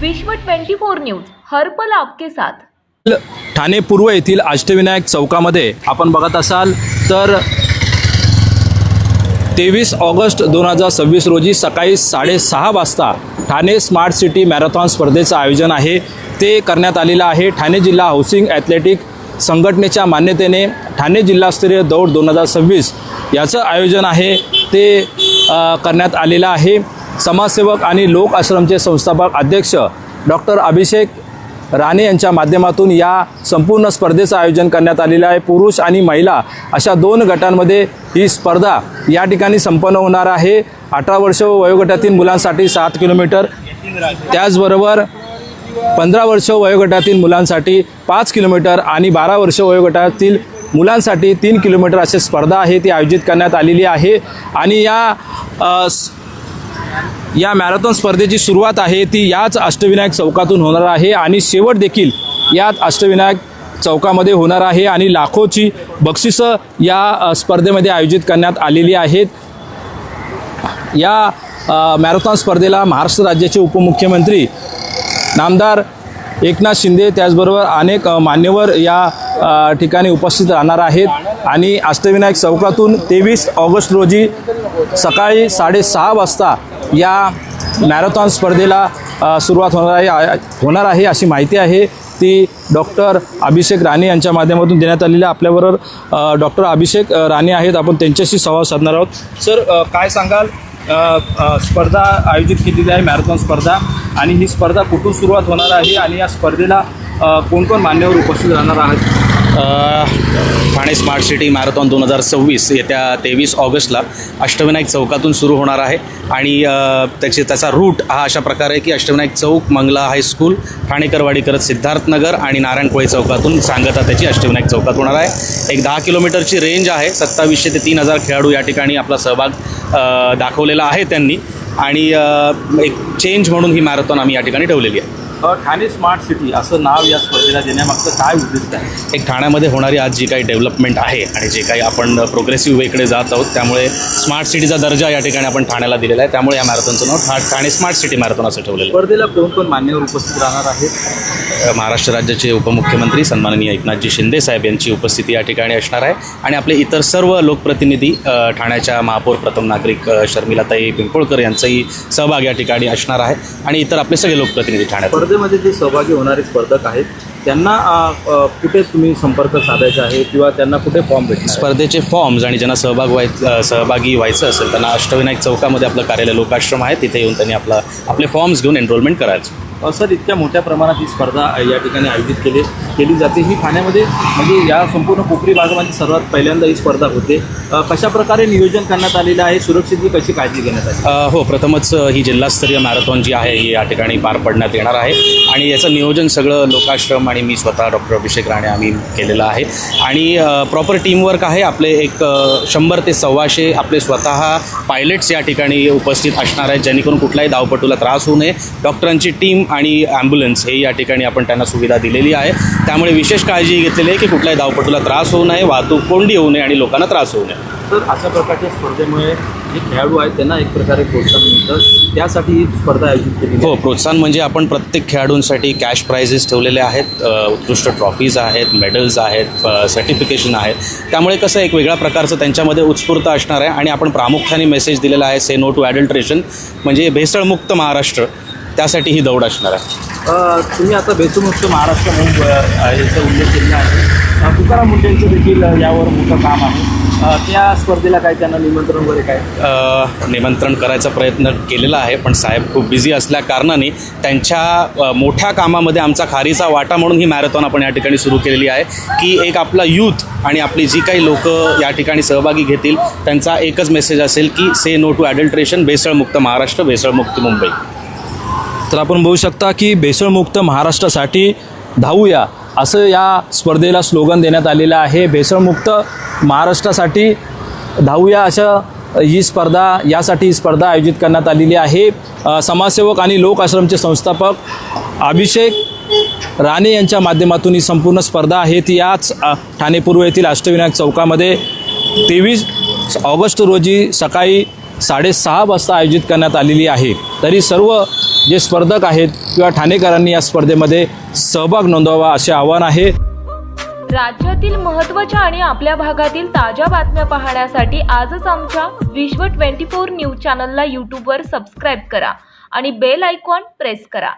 विश्व 24 न्यूज हर पल आपके साथ। ठाणे पूर्व येथील अष्टविनायक चौकामध्ये आपण बघत असाल तर 23 ऑगस्ट 2026 रोजी सकाळी 6:30 वाजता ठाणे स्मार्ट सिटी मॅरेथॉन स्पर्धेचं आयोजन आहे ते करण्यात आलेलं आहे। ठाणे जिल्हा हाऊसिंग ॲथलेटिक संघटनेच्या मान्यतेने ठाणे जिल्हास्तरीय दौड 2026 याचं आयोजन आहे ते करण्यात आलेलं आहे। समाजसेवक आणि लोक आश्रमचे संस्थापक अध्यक्ष डॉक्टर अभिषेक राणे यांच्या माध्यमातून या संपूर्ण स्पर्धेचं आयोजन करण्यात आलेलं आहे। पुरुष आणि महिला अशा 2 गटांमध्ये ही स्पर्धा या ठिकाणी संपन्न होणार आहे। 18 वर्ष वयोगटातील मुलांसाठी 7 किलोमीटर, त्याचबरोबर 15 वर्ष वयोगटातील मुलांसाठी 5 किलोमीटर आणि 12 वर्ष वयोगटातील मुलांसाठी 3 किलोमीटर अशी स्पर्धा आहे ती आयोजित करण्यात आलेली आहे। आणि या मॅरेथॉन स्पर्धेची सुरुवात आहे ती याच अष्टविनायक चौकातून होणार आहे आणि शेवट देखील याच अष्टविनायक चौकामध्ये होणार आहे आणि लाखोची बक्षिसं या स्पर्धेमध्ये आयोजित करण्यात आलेली आहेत। या मॅरेथॉन स्पर्धेला महाराष्ट्र राज्याचे उपमुख्यमंत्री नामदार एकनाथ शिंदे त्याचबरोबर अनेक मान्यवर या ठिकाणी उपस्थित राहणार आहेत आणि अष्टविनायक चौकातून 23 ऑगस्ट रोजी सकाळी 6:30 वाजता या मॅरेथॉन स्पर्धेला सुरुवात होणार आहे अशी माहिती आहे ती डॉक्टर अभिषेक राणे यांच्या माध्यमातून देण्यात आलेली आहे। आपल्याबरोबर डॉक्टर अभिषेक राणे आहेत, आपण त्यांच्याशी संवाद साधणार आहोत। सर, काय सांगाल, स्पर्धा आयोजित केलेली आहे मॅरेथॉन स्पर्धा आणि ही स्पर्धा कुठून सुरुवात होणार आहे आणि या स्पर्धेला कोण कोण मान्यवर उपस्थित राहणार आहेत? ठाणे स्मार्ट सिटी मॅरेथॉन 2026 येत्या 23 ऑगस्टला अष्टविनायक चौकातून सुरू होणार आहे आणि त्याचा रूट हा अशा प्रकारे आहे की अष्टविनायक चौक, मंगला हायस्कूल, ठाणेकरवाडी करत सिद्धार्थनगर आणि नारायण कोळी चौकातून सांगता त्याची अष्टविनायक चौकात होणार आहे। एक 10 किलोमीटरची रेंज आहे। 2700 ते 3000 खेळाडू या ठिकाणी आपला सहभाग दाखवलेला आहे त्यांनी आणि एक चेंज म्हणून ही मॅरेथॉन आम्ही या ठिकाणी ठेवलेली आहे। ठाणे स्मार्ट सिटी असं नाव या स्पर्धेला देण्यामागचं काय उद्दिष्ट आहे? एक ठाण्यामध्ये होणारी आज जी काही डेव्हलपमेंट आहे आणि जे काही आपण प्रोग्रेसिव्ह वेकडे जात आहोत त्यामुळे स्मार्ट सिटीचा दर्जा या ठिकाणी आपण ठाण्याला दिलेला आहे, त्यामुळे या मॅरेथॉनचं नाव ठाणे स्मार्ट सिटी मॅरेथॉन असं ठेवलेलं आहे। स्पर्धेला कोण कोण मान्यवर उपस्थित राहणार आहेत? महाराष्ट्र राज्याचे उपमुख्यमंत्री सन्माननीय एकनाथजी शिंदे साहेब यांची उपस्थिती या ठिकाणी असणार आहे आणि आपले इतर सर्व लोकप्रतिनिधी, ठाण्याच्या महापौर प्रथम नागरिक शर्मिलाताई पिंपळकर यांचाही सहभाग या ठिकाणी असणार आहे आणि इतर आपले सगळे लोकप्रतिनिधी ठाण्यात। स्पर्धेमध्ये जे सहभागी होणारे स्पर्धक आहेत त्यांना कुठे तुम्ही संपर्क साधायचा आहे किंवा त्यांना कुठे फॉर्म भेटणार? स्पर्धेचे फॉर्म्स आणि ज्यांना सहभागी व्हायचं असेल त्यांना अष्टविनायक चौकामध्ये आपलं कार्यालय लोकाश्रम आहे, तिथे येऊन त्यांनी आपले फॉर्म्स घेऊन एनरोलमेंट करायचं। सर, इतक्या मोठ्या प्रमाणात ही स्पर्धा या ठिकाणी आयोजित केली जाते, ही ठाण्यामध्ये म्हणजे या संपूर्ण कोकणी भागामध्ये सर्वात पहिल्यांदा ही स्पर्धा होते। कशा प्रकारे नियोजन करण्यात आलेलं आहे, सुरक्षितची कशी काळजी घेण्यात आली? हो, प्रथमच ही जिल्हास्तरीय मॅरेथॉन जी आहे ही या ठिकाणी पार पडण्यात येणार आहे आणि याचं नियोजन सगळं लोकाश्रम आणि मी स्वतः डॉक्टर अभिषेक राणे आम्ही केलेलं आहे आणि प्रॉपर टीमवर्क आहे। आपले एक 100 ते 125 आपले स्वतः पायलट्स या ठिकाणी उपस्थित असणार आहेत जेणेकरून कुठल्याही धावपटूला त्रास होऊ नये। डॉक्टरांची टीम आणि ॲम्ब्युलन्स हे या ठिकाणी आपण त्यांना सुविधा दिलेली आहे, त्यामुळे विशेष काळजी घेतलेली आहे की कुठल्याही धावपटूला त्रास होऊ नये, वाहतूक कोंडी होऊ नये आणि लोकांना त्रास होऊ नये। तर अशा प्रकारच्या स्पर्धेमुळे जे खेळाडू आहेत त्यांना एक प्रकारे प्रोत्साहन मिळतं, त्यासाठी ही स्पर्धा आयोजित केली। हो, प्रोत्साहन म्हणजे आपण प्रत्येक खेळाडूंसाठी कॅश प्राइजेस ठेवलेले आहेत, उत्कृष्ट ट्रॉफीज आहेत, मेडल्स आहेत, सर्टिफिकेशन आहेत, त्यामुळे कसं एक वेगळ्या प्रकारचं त्यांच्यामध्ये उत्स्फूर्त असणार आहे आणि आपण प्रामुख्याने मेसेज दिलेला आहे से नो टू ॲडल्ट्रेशन म्हणजे भेसळमुक्त महाराष्ट्र, त्यासाठी ही दौड असणार आहे। तुम्ही आता भेसळमुक्त महाराष्ट्र म्हणून याचा उल्लेख केलेला आहे, तुकाराम मुंडेंचं देखील यावर मोठं काम आहे, त्या स्पर्धेला काय त्यांना निमंत्रण वगैरे काय? निमंत्रण करायचा प्रयत्न केलेला आहे पण साहेब खूप बिझी असल्या कारणाने त्यांच्या मोठ्या कामामध्ये आमचा खारीचा वाटा म्हणून ही मॅरेथॉन आपण या ठिकाणी सुरू केलेली आहे की एक आपला यूथ आणि आपली जी काही लोक या ठिकाणी सहभागी घेतील त्यांचा एकच मेसेज असेल की से नो टू ॲडल्ट्रेशन, भेसळमुक्त महाराष्ट्र, भेसळमुक्त मुंबई। तर आपण बघू शकता की भेसळमुक्त महाराष्ट्रासाठी धावूया असं या स्पर्धेला स्लोगन देण्यात आलेलं आहे। भेसळमुक्त महाराष्ट्रासाठी धावूया अशा ही स्पर्धा आयोजित करण्यात आलेली आहे। समाजसेवक आणि लोक आश्रमचे संस्थापक अभिषेक राणे यांच्या माध्यमातून ही संपूर्ण स्पर्धा आहे ती याच ठाणे पूर्व येथील अष्टविनायक चौकामध्ये 23 ऑगस्ट रोजी सकाळी 6:30 वाजता आयोजित करण्यात आलेली आहे। तरी सर्व जे स्पर्धक आहेत किंवा ठाणेकरांनी या स्पर्धेमध्ये सहभाग नोंदवावा असे आवाहन आहे. राज्यातील महत्त्वाच्या आणि आपल्या भागातील ताज्या बातम्या पाहण्यासाठी आजच आमच्या विश्व 24 न्यूज चॅनलला यूट्यूबवर सबस्क्राईब करा आणि बेल आयकॉन प्रेस करा.